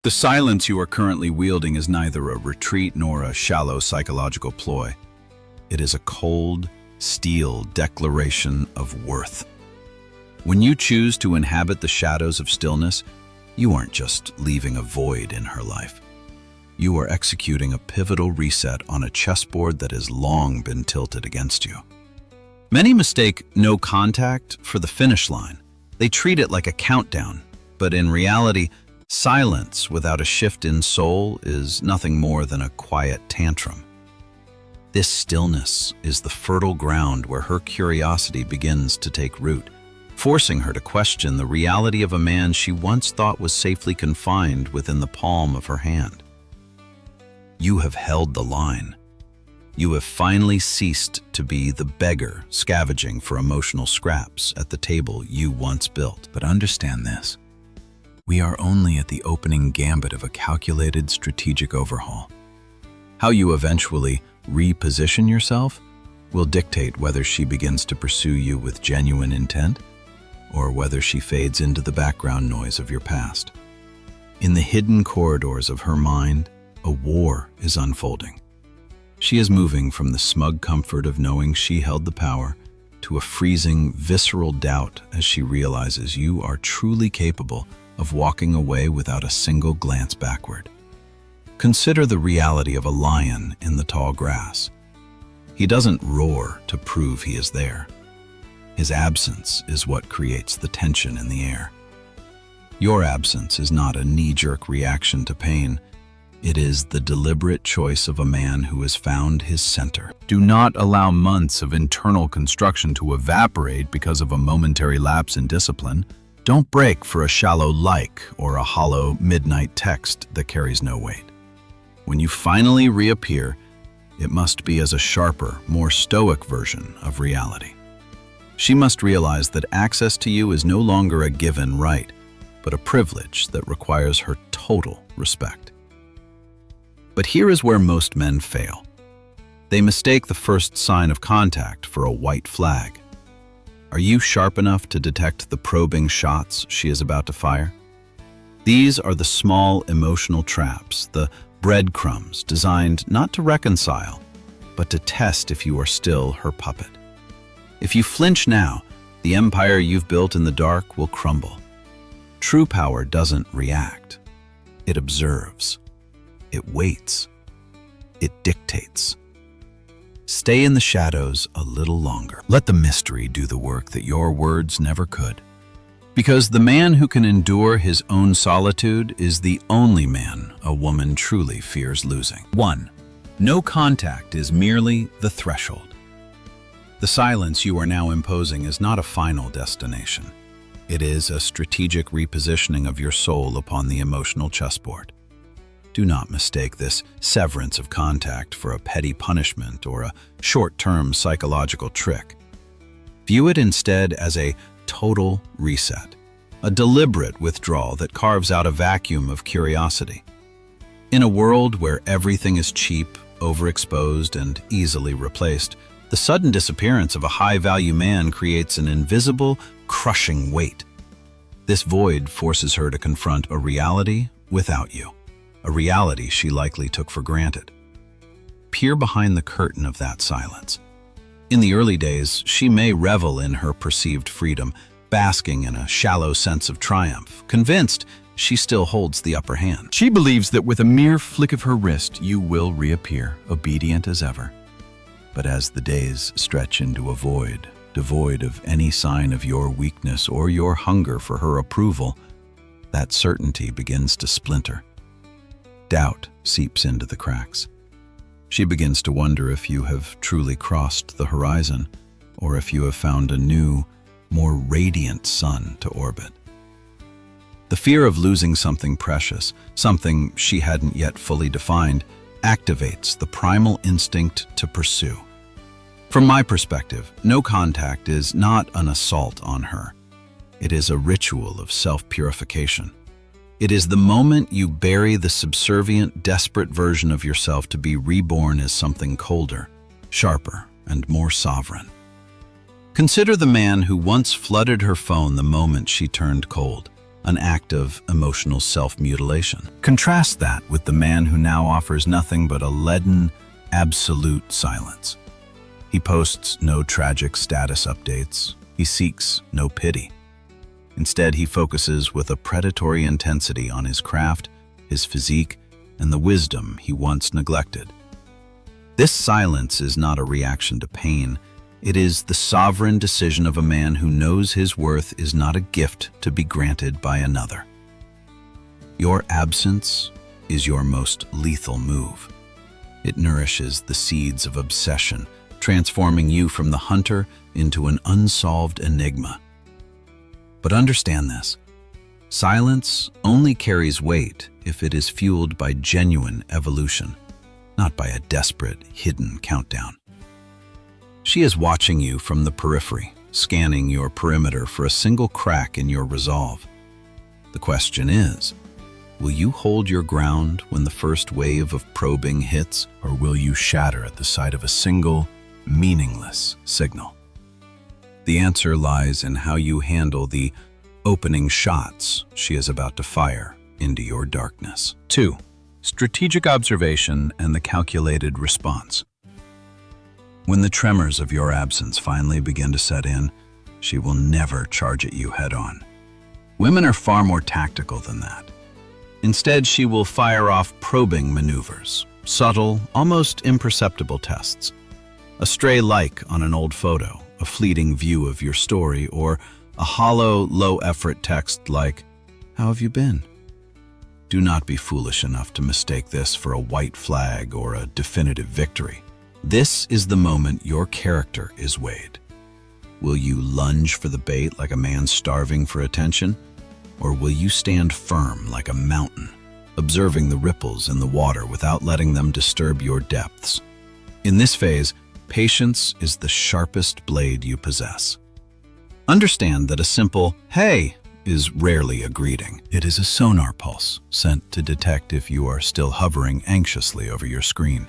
The silence you are currently wielding is neither a retreat nor a shallow psychological ploy. It is a cold, steel declaration of worth. When you choose to inhabit the shadows of stillness, you aren't just leaving a void in her life. You are executing a pivotal reset on a chessboard that has long been tilted against you. Many mistake no contact for the finish line. They treat it like a countdown, but in reality, silence without a shift in soul is nothing more than a quiet tantrum. This stillness is the fertile ground where her curiosity begins to take root, forcing her to question the reality of a man she once thought was safely confined within the palm of her hand. You have held the line. You have finally ceased to be the beggar scavenging for emotional scraps at the table you once built. But understand this. We are only at the opening gambit of a calculated strategic overhaul. How you eventually reposition yourself will dictate whether she begins to pursue you with genuine intent or whether she fades into the background noise of your past. In the hidden corridors of her mind, a war is unfolding. She is moving from the smug comfort of knowing she held the power to a freezing, visceral doubt as she realizes you are truly capable of walking away without a single glance backward. Consider the reality of a lion in the tall grass. He doesn't roar to prove he is there. His absence is what creates the tension in the air. Your absence is not a knee-jerk reaction to pain. It is the deliberate choice of a man who has found his center. Do not allow months of internal construction to evaporate because of a momentary lapse in discipline. Don't break for a shallow like or a hollow midnight text that carries no weight. When you finally reappear, it must be as a sharper, more stoic version of reality. She must realize that access to you is no longer a given right, but a privilege that requires her total respect. But here is where most men fail. They mistake the first sign of contact for a white flag. Are you sharp enough to detect the probing shots she is about to fire? These are the small emotional traps, the breadcrumbs designed not to reconcile, but to test if you are still her puppet. If you flinch now, the empire you've built in the dark will crumble. True power doesn't react. It observes. It waits. It dictates. Stay in the shadows a little longer. Let the mystery do the work that your words never could. Because the man who can endure his own solitude is the only man a woman truly fears losing. 1. No contact is merely the threshold. The silence you are now imposing is not a final destination. It is a strategic repositioning of your soul upon the emotional chessboard. Do not mistake this severance of contact for a petty punishment or a short-term psychological trick. View it instead as a total reset, a deliberate withdrawal that carves out a vacuum of curiosity. In a world where everything is cheap, overexposed, and easily replaced, the sudden disappearance of a high-value man creates an invisible, crushing weight. This void forces her to confront a reality without you. A reality she likely took for granted. Peer behind the curtain of that silence. In the early days, she may revel in her perceived freedom, basking in a shallow sense of triumph, convinced she still holds the upper hand. She believes that with a mere flick of her wrist, you will reappear, obedient as ever. But as the days stretch into a void, devoid of any sign of your weakness or your hunger for her approval, that certainty begins to splinter. Doubt seeps into the cracks. She begins to wonder if you have truly crossed the horizon, or if you have found a new, more radiant sun to orbit. The fear of losing something precious, something she hadn't yet fully defined, activates the primal instinct to pursue. From my perspective, no contact is not an assault on her. It is a ritual of self-purification. It is the moment you bury the subservient, desperate version of yourself to be reborn as something colder, sharper, and more sovereign. Consider the man who once flooded her phone the moment she turned cold. an act of emotional self-mutilation. Contrast that with the man who now offers nothing but a leaden, absolute silence. He posts no tragic status updates. He seeks no pity. Instead, he focuses with a predatory intensity on his craft, his physique, and the wisdom he once neglected. This silence is not a reaction to pain. It is the sovereign decision of a man who knows his worth is not a gift to be granted by another. Your absence is your most lethal move. It nourishes the seeds of obsession, transforming you from the hunter into an unsolved enigma. But understand this: silence only carries weight if it is fueled by genuine evolution, not by a desperate, hidden countdown. She is watching you from the periphery, scanning your perimeter for a single crack in your resolve. The question is, will you hold your ground when the first wave of probing hits, or will you shatter at the sight of a single, meaningless signal? The answer lies in how you handle the opening shots she is about to fire into your darkness. 2. Strategic observation and the calculated response. When the tremors of your absence finally begin to set in, she will never charge at you head-on. Women are far more tactical than that. Instead, she will fire off probing maneuvers, subtle, almost imperceptible tests. A stray like on an old photo, a fleeting view of your story, or a hollow, low-effort text like, "How have you been?" Do not be foolish enough to mistake this for a white flag or a definitive victory. This is the moment your character is weighed. Will you lunge for the bait like a man starving for attention? Or will you stand firm like a mountain, observing the ripples in the water without letting them disturb your depths? In this phase, patience is the sharpest blade you possess. Understand that a simple, "Hey," is rarely a greeting. It is a sonar pulse sent to detect if you are still hovering anxiously over your screen.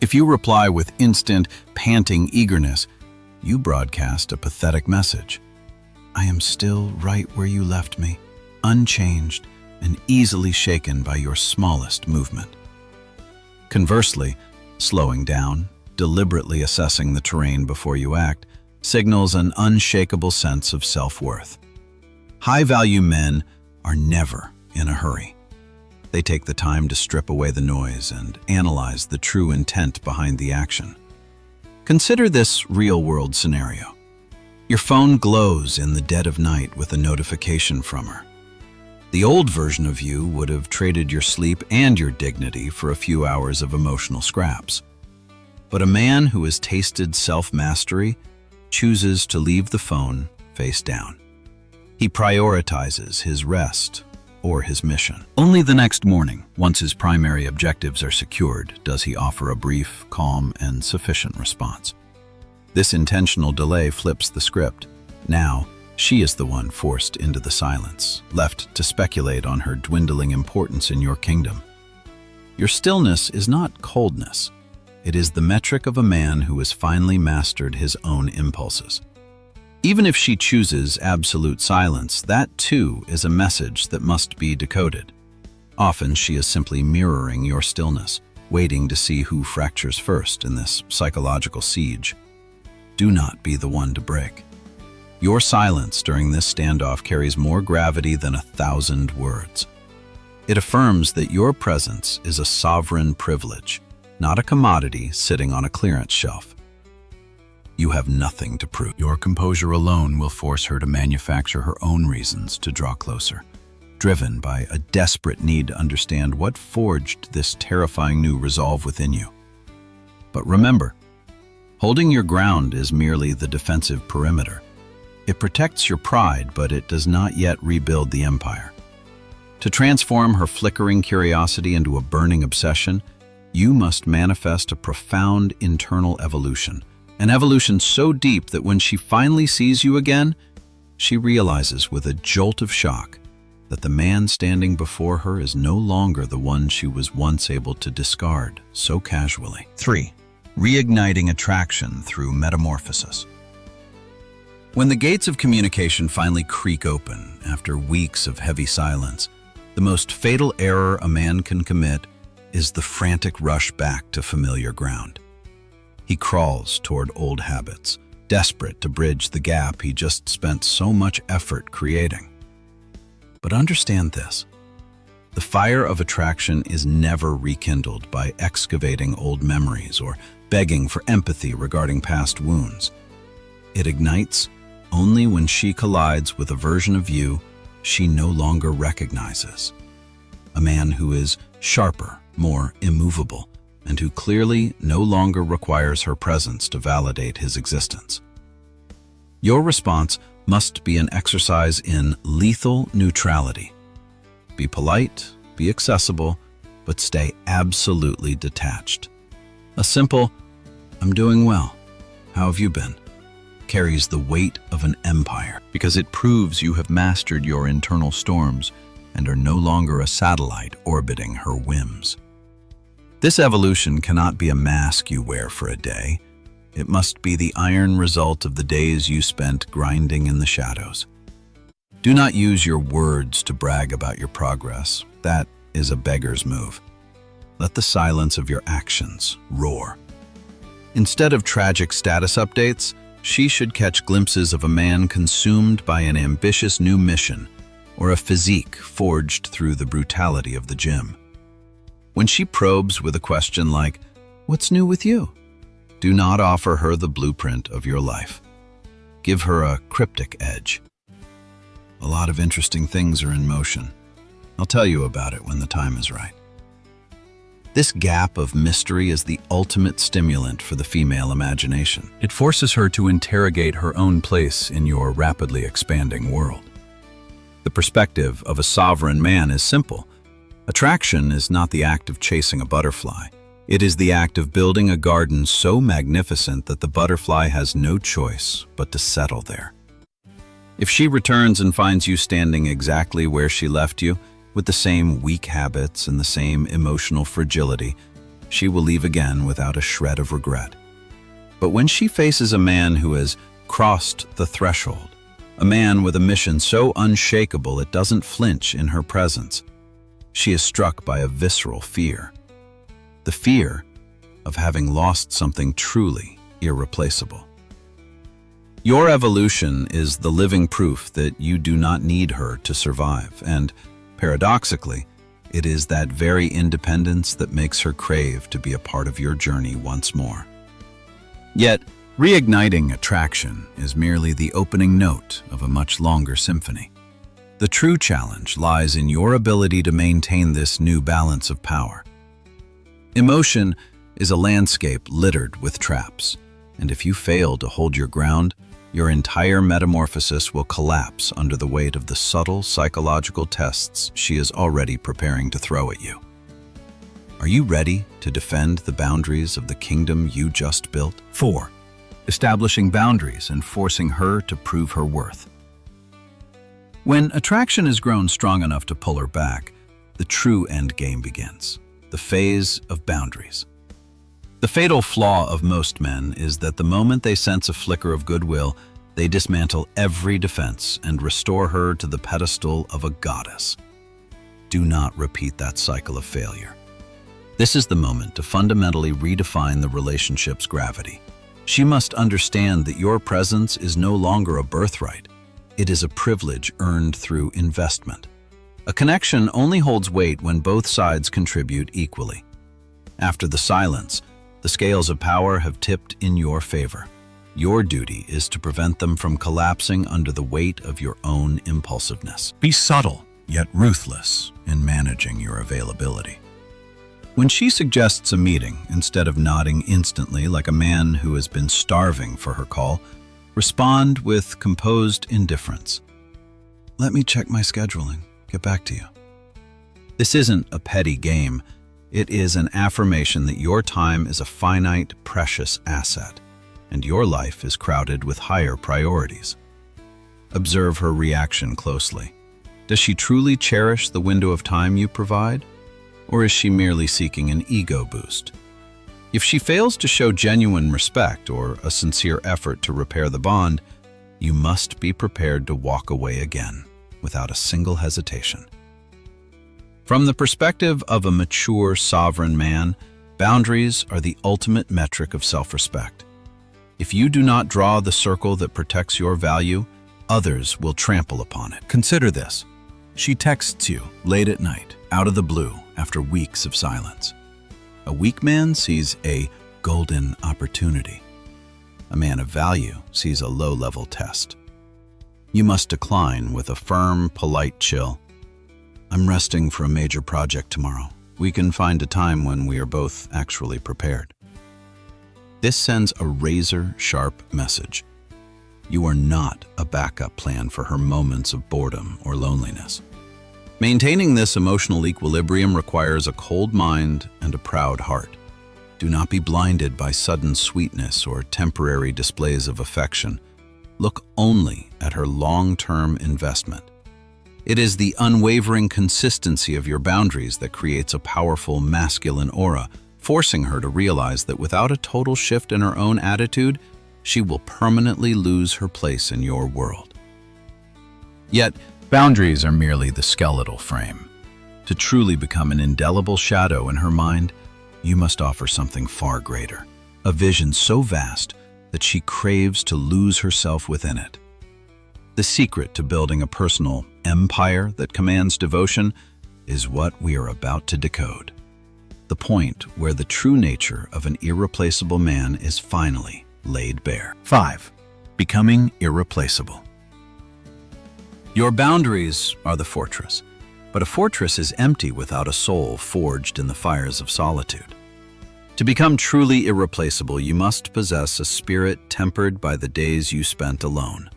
If you reply with instant, panting eagerness, you broadcast a pathetic message. I am still right where you left me, unchanged and easily shaken by your smallest movement. Conversely, slowing down, deliberately assessing the terrain before you act, signals an unshakable sense of self-worth. High-value men are never in a hurry. They take the time to strip away the noise and analyze the true intent behind the action. Consider this real-world scenario. Your phone glows in the dead of night with a notification from her. The old version of you would have traded your sleep and your dignity for a few hours of emotional scraps. But a man who has tasted self-mastery chooses to leave the phone face down. He prioritizes his rest or his mission. Only the next morning, once his primary objectives are secured, does he offer a brief, calm, and sufficient response. This intentional delay flips the script. Now, she is the one forced into the silence, left to speculate on her dwindling importance in your kingdom. Your stillness is not coldness. It is the metric of a man who has finally mastered his own impulses. Even if she chooses absolute silence, that too is a message that must be decoded. Often she is simply mirroring your stillness, waiting to see who fractures first in this psychological siege. Do not be the one to break. Your silence during this standoff carries more gravity than 1,000 words. It affirms that your presence is a sovereign privilege, not a commodity sitting on a clearance shelf. You have nothing to prove. Your composure alone will force her to manufacture her own reasons to draw closer, driven by a desperate need to understand what forged this terrifying new resolve within you. But remember, holding your ground is merely the defensive perimeter. It protects your pride, but it does not yet rebuild the empire. To transform her flickering curiosity into a burning obsession, you must manifest a profound internal evolution. An evolution so deep that when she finally sees you again, she realizes with a jolt of shock that the man standing before her is no longer the one she was once able to discard so casually. 3. Reigniting attraction through metamorphosis. When the gates of communication finally creak open after weeks of heavy silence, the most fatal error a man can commit is the frantic rush back to familiar ground. He crawls toward old habits, desperate to bridge the gap he just spent so much effort creating. But understand this: the fire of attraction is never rekindled by excavating old memories or begging for empathy regarding past wounds. It ignites only when she collides with a version of you she no longer recognizes. A man who is sharper, more immovable, and who clearly no longer requires her presence to validate his existence. Your response must be an exercise in lethal neutrality. Be polite, be accessible, but stay absolutely detached. A simple, "I'm doing well. How have you been?" carries the weight of an empire, because it proves you have mastered your internal storms and are no longer a satellite orbiting her whims. This evolution cannot be a mask you wear for a day. It must be the iron result of the days you spent grinding in the shadows. Do not use your words to brag about your progress. That is a beggar's move. Let the silence of your actions roar. Instead of tragic status updates, she should catch glimpses of a man consumed by an ambitious new mission, or a physique forged through the brutality of the gym. When she probes with a question like, "What's new with you?" do not offer her the blueprint of your life. Give her a cryptic edge. A lot of interesting things are in motion. I'll tell you about it when the time is right. This gap of mystery is the ultimate stimulant for the female imagination. It forces her to interrogate her own place in your rapidly expanding world. The perspective of a sovereign man is simple. Attraction is not the act of chasing a butterfly. It is the act of building a garden so magnificent that the butterfly has no choice but to settle there. If she returns and finds you standing exactly where she left you, with the same weak habits and the same emotional fragility, she will leave again without a shred of regret. But when she faces a man who has crossed the threshold, a man with a mission so unshakable it doesn't flinch in her presence, she is struck by a visceral fear. The fear of having lost something truly irreplaceable. Your evolution is the living proof that you do not need her to survive, and paradoxically, it is that very independence that makes her crave to be a part of your journey once more. Yet, reigniting attraction is merely the opening note of a much longer symphony. The true challenge lies in your ability to maintain this new balance of power. Emotion is a landscape littered with traps, and if you fail to hold your ground, your entire metamorphosis will collapse under the weight of the subtle psychological tests she is already preparing to throw at you. Are you ready to defend the boundaries of the kingdom you just built? 4. Establishing boundaries and forcing her to prove her worth. When attraction has grown strong enough to pull her back, the true endgame begins, the phase of boundaries. The fatal flaw of most men is that the moment they sense a flicker of goodwill, they dismantle every defense and restore her to the pedestal of a goddess. Do not repeat that cycle of failure. This is the moment to fundamentally redefine the relationship's gravity. She must understand that your presence is no longer a birthright. It is a privilege earned through investment. A connection only holds weight when both sides contribute equally. After the silence, the scales of power have tipped in your favor. Your duty is to prevent them from collapsing under the weight of your own impulsiveness. Be subtle, yet ruthless in managing your availability. When she suggests a meeting, instead of nodding instantly like a man who has been starving for her call, respond with composed indifference. "Let me check my schedule and get back to you." This isn't a petty game. It is an affirmation that your time is a finite, precious asset, and your life is crowded with higher priorities. Observe her reaction closely. Does she truly cherish the window of time you provide, or is she merely seeking an ego boost? If she fails to show genuine respect or a sincere effort to repair the bond, you must be prepared to walk away again without a single hesitation. From the perspective of a mature, sovereign man, boundaries are the ultimate metric of self-respect. If you do not draw the circle that protects your value, others will trample upon it. Consider this. She texts you late at night, out of the blue, after weeks of silence. A weak man sees a golden opportunity. A man of value sees a low-level test. You must decline with a firm, polite chill. I'm resting for a major project tomorrow. We can find a time when we are both actually prepared. This sends a razor-sharp message. You are not a backup plan for her moments of boredom or loneliness. Maintaining this emotional equilibrium requires a cold mind and a proud heart. Do not be blinded by sudden sweetness or temporary displays of affection. Look only at her long-term investment. It is the unwavering consistency of your boundaries that creates a powerful masculine aura, forcing her to realize that without a total shift in her own attitude, she will permanently lose her place in your world. Yet, boundaries are merely the skeletal frame. To truly become an indelible shadow in her mind, you must offer something far greater, a vision so vast that she craves to lose herself within it. The secret to building a personal empire that commands devotion is what we are about to decode. The point where the true nature of an irreplaceable man is finally laid bare. 5. Becoming irreplaceable. Your boundaries are the fortress, but a fortress is empty without a soul forged in the fires of solitude. To become truly irreplaceable, you must possess a spirit tempered by the days you spent alone.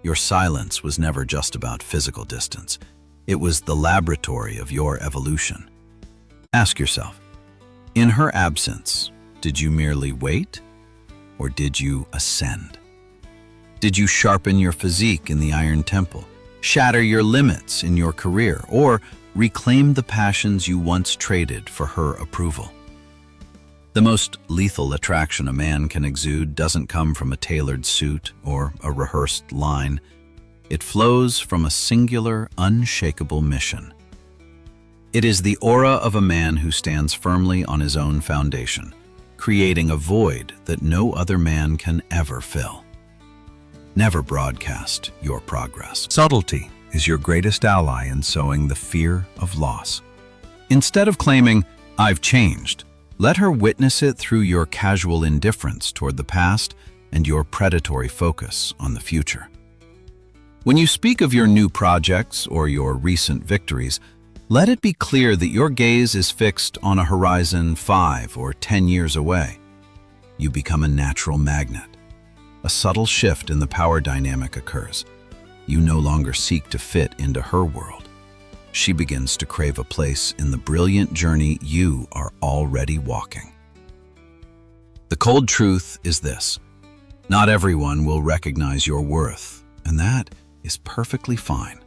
Your silence was never just about physical distance. It was the laboratory of your evolution. Ask yourself, in her absence, did you merely wait, or did you ascend? Did you sharpen your physique in the Iron Temple, shatter your limits in your career, or reclaim the passions you once traded for her approval? The most lethal attraction a man can exude doesn't come from a tailored suit or a rehearsed line. It flows from a singular, unshakable mission. It is the aura of a man who stands firmly on his own foundation, creating a void that no other man can ever fill. Never broadcast your progress. Subtlety is your greatest ally in sowing the fear of loss. Instead of claiming, "I've changed," let her witness it through your casual indifference toward the past and your predatory focus on the future. When you speak of your new projects or your recent victories, let it be clear that your gaze is fixed on a horizon 5 or 10 years away. You become a natural magnet. A subtle shift in the power dynamic occurs. You no longer seek to fit into her world. She begins to crave a place in the brilliant journey you are already walking. The cold truth is this: not everyone will recognize your worth, and that is perfectly fine.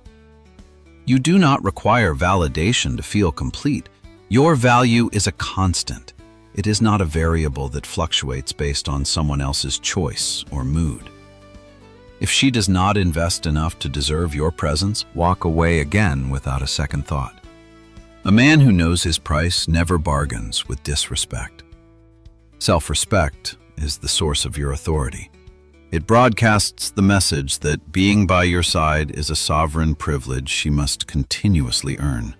You do not require validation to feel complete. Your value is a constant. It is not a variable that fluctuates based on someone else's choice or mood. If she does not invest enough to deserve your presence, walk away again without a second thought. A man who knows his price never bargains with disrespect. Self-respect is the source of your authority. It broadcasts the message that being by your side is a sovereign privilege she must continuously earn.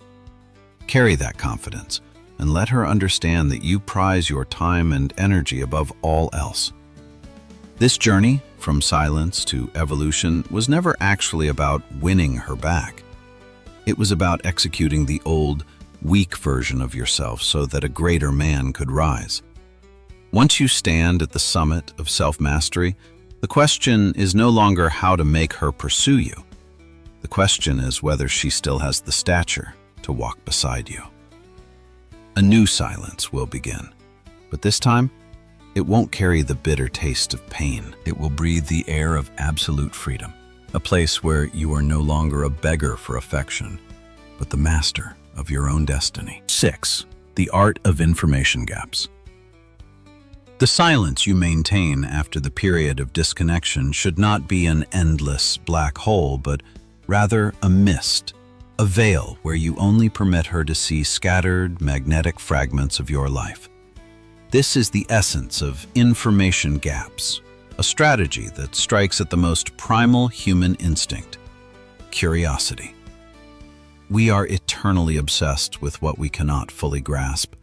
Carry that confidence and let her understand that you prize your time and energy above all else. This journey, from silence to evolution, was never actually about winning her back. It was about executing the old, weak version of yourself so that a greater man could rise. Once you stand at the summit of self-mastery, the question is no longer how to make her pursue you. The question is whether she still has the stature to walk beside you. A new silence will begin, but this time, it won't carry the bitter taste of pain. It will breathe the air of absolute freedom, a place where you are no longer a beggar for affection, but the master of your own destiny. 6. The art of information gaps. The silence you maintain after the period of disconnection should not be an endless black hole, but rather a mist, a veil where you only permit her to see scattered, magnetic fragments of your life. This is the essence of information gaps, a strategy that strikes at the most primal human instinct: curiosity. We are eternally obsessed with what we cannot fully grasp.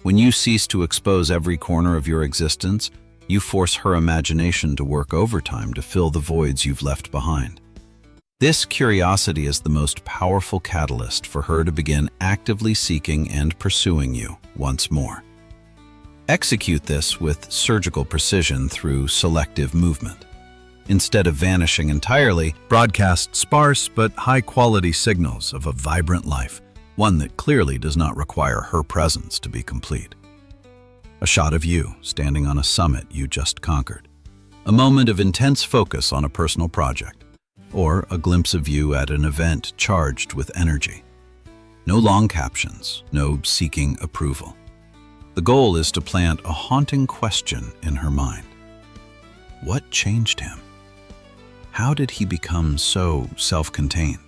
When you cease to expose every corner of your existence, you force her imagination to work overtime to fill the voids you've left behind. This curiosity is the most powerful catalyst for her to begin actively seeking and pursuing you once more. Execute this with surgical precision through selective movement. Instead of vanishing entirely, broadcast sparse but high-quality signals of a vibrant life, one that clearly does not require her presence to be complete. A shot of you standing on a summit you just conquered, a moment of intense focus on a personal project, or a glimpse of you at an event charged with energy. No long captions, no seeking approval. The goal is to plant a haunting question in her mind. What changed him? How did he become so self-contained?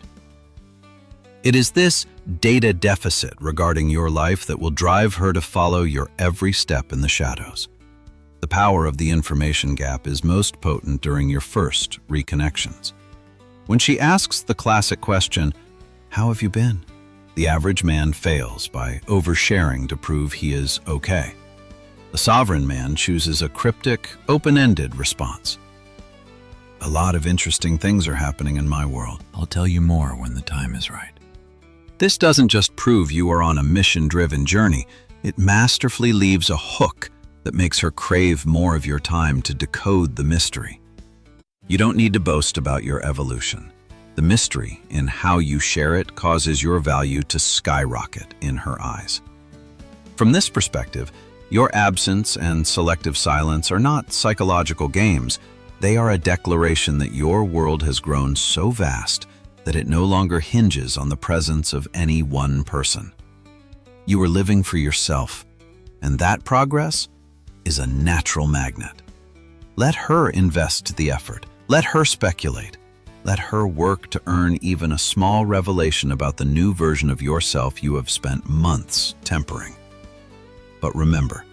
It is this data deficit regarding your life that will drive her to follow your every step in the shadows. The power of the information gap is most potent during your first reconnections. When she asks the classic question, "How have you been?" the average man fails by oversharing to prove he is okay. The sovereign man chooses a cryptic, open-ended response. "A lot of interesting things are happening in my world. I'll tell you more when the time is right." This doesn't just prove you are on a mission-driven journey, it masterfully leaves a hook that makes her crave more of your time to decode the mystery. You don't need to boast about your evolution. The mystery in how you share it causes your value to skyrocket in her eyes. From this perspective, your absence and selective silence are not psychological games. They are a declaration that your world has grown so vast that it no longer hinges on the presence of any one person. You are living for yourself, and that progress is a natural magnet. Let her invest the effort. Let her speculate. Let her work to earn even a small revelation about the new version of yourself you have spent months tempering. But remember,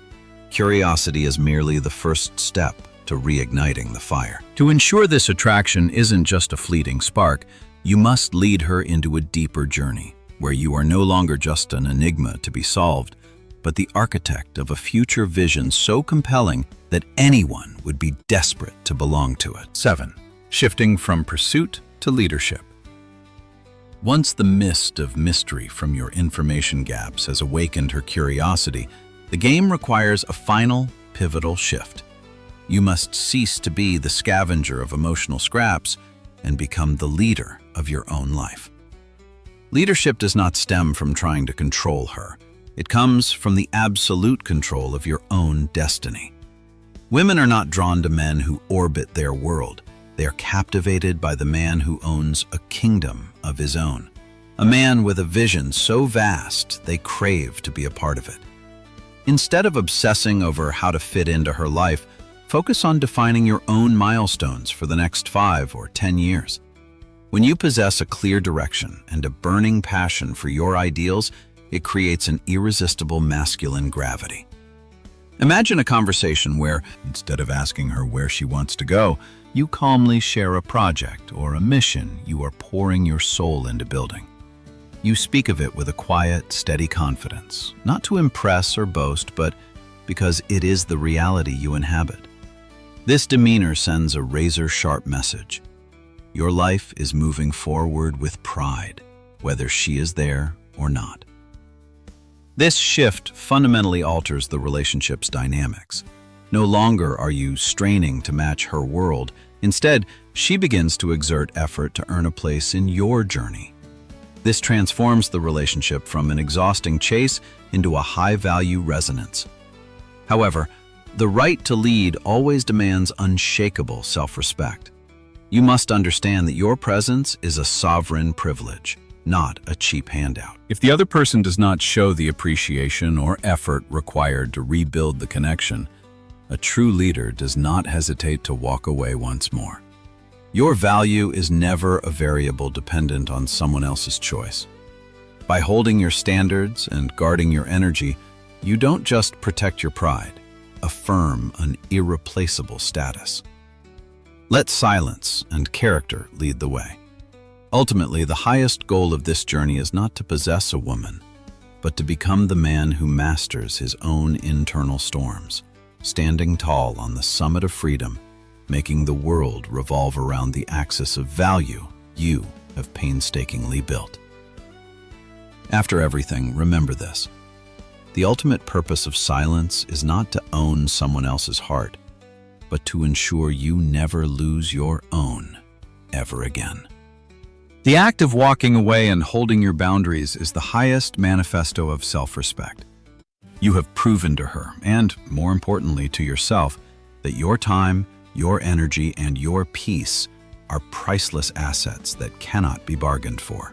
curiosity is merely the first step to reigniting the fire. To ensure this attraction isn't just a fleeting spark, you must lead her into a deeper journey, where you are no longer just an enigma to be solved, but the architect of a future vision so compelling that anyone would be desperate to belong to it. 7. Shifting from pursuit to leadership. Once the mist of mystery from your information gaps has awakened her curiosity, the game requires a final, pivotal shift. You must cease to be the scavenger of emotional scraps and become the leader of your own life. Leadership does not stem from trying to control her. It comes from the absolute control of your own destiny. Women are not drawn to men who orbit their world. They are captivated by the man who owns a kingdom of his own. A man with a vision so vast they crave to be a part of it. Instead of obsessing over how to fit into her life, focus on defining your own milestones for the next 5 or 10 years. When you possess a clear direction and a burning passion for your ideals, it creates an irresistible masculine gravity. Imagine a conversation where, instead of asking her where she wants to go, you calmly share a project or a mission you are pouring your soul into building. You speak of it with a quiet, steady confidence, not to impress or boast, but because it is the reality you inhabit. This demeanor sends a razor-sharp message. Your life is moving forward with pride, whether she is there or not. This shift fundamentally alters the relationship's dynamics. No longer are you straining to match her world. Instead, she begins to exert effort to earn a place in your journey. This transforms the relationship from an exhausting chase into a high-value resonance. However, the right to lead always demands unshakable self-respect. You must understand that your presence is a sovereign privilege, not a cheap handout. If the other person does not show the appreciation or effort required to rebuild the connection, A true leader does not hesitate to walk away once more. Your value is never a variable dependent on someone else's choice. By holding your standards and guarding your energy, you don't just protect your pride, affirm an irreplaceable status. Let silence and character lead the way. Ultimately, the highest goal of this journey is not to possess a woman, but to become the man who masters his own internal storms, standing tall on the summit of freedom, making the world revolve around the axis of value you have painstakingly built. After everything, remember this. The ultimate purpose of silence is not to own someone else's heart, but to ensure you never lose your own ever again. The act of walking away and holding your boundaries is the highest manifesto of self-respect. You have proven to her, and more importantly to yourself, that your time, your energy, and your peace are priceless assets that cannot be bargained for.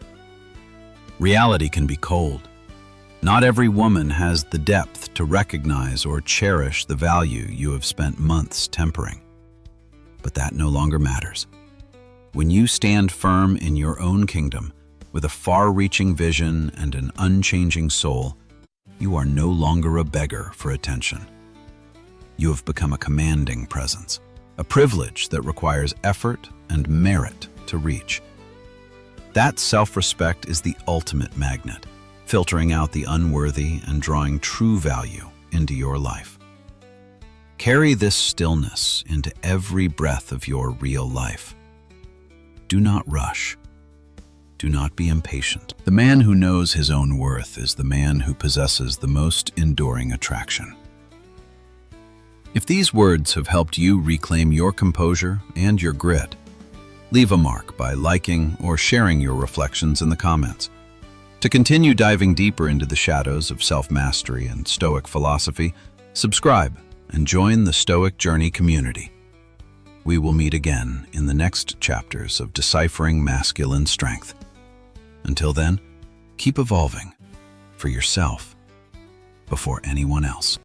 Reality can be cold. Not every woman has the depth to recognize or cherish the value you have spent months tempering. But that no longer matters. When you stand firm in your own kingdom, with a far-reaching vision and an unchanging soul, you are no longer a beggar for attention. You have become a commanding presence, a privilege that requires effort and merit to reach. That self-respect is the ultimate magnet, filtering out the unworthy and drawing true value into your life. Carry this stillness into every breath of your real life. Do not rush. Do not be impatient. The man who knows his own worth is the man who possesses the most enduring attraction. If these words have helped you reclaim your composure and your grit, leave a mark by liking or sharing your reflections in the comments. To continue diving deeper into the shadows of self-mastery and Stoic philosophy, subscribe and join the Stoic Journey community. We will meet again in the next chapters of Deciphering Masculine Strength. Until then, keep evolving for yourself before anyone else.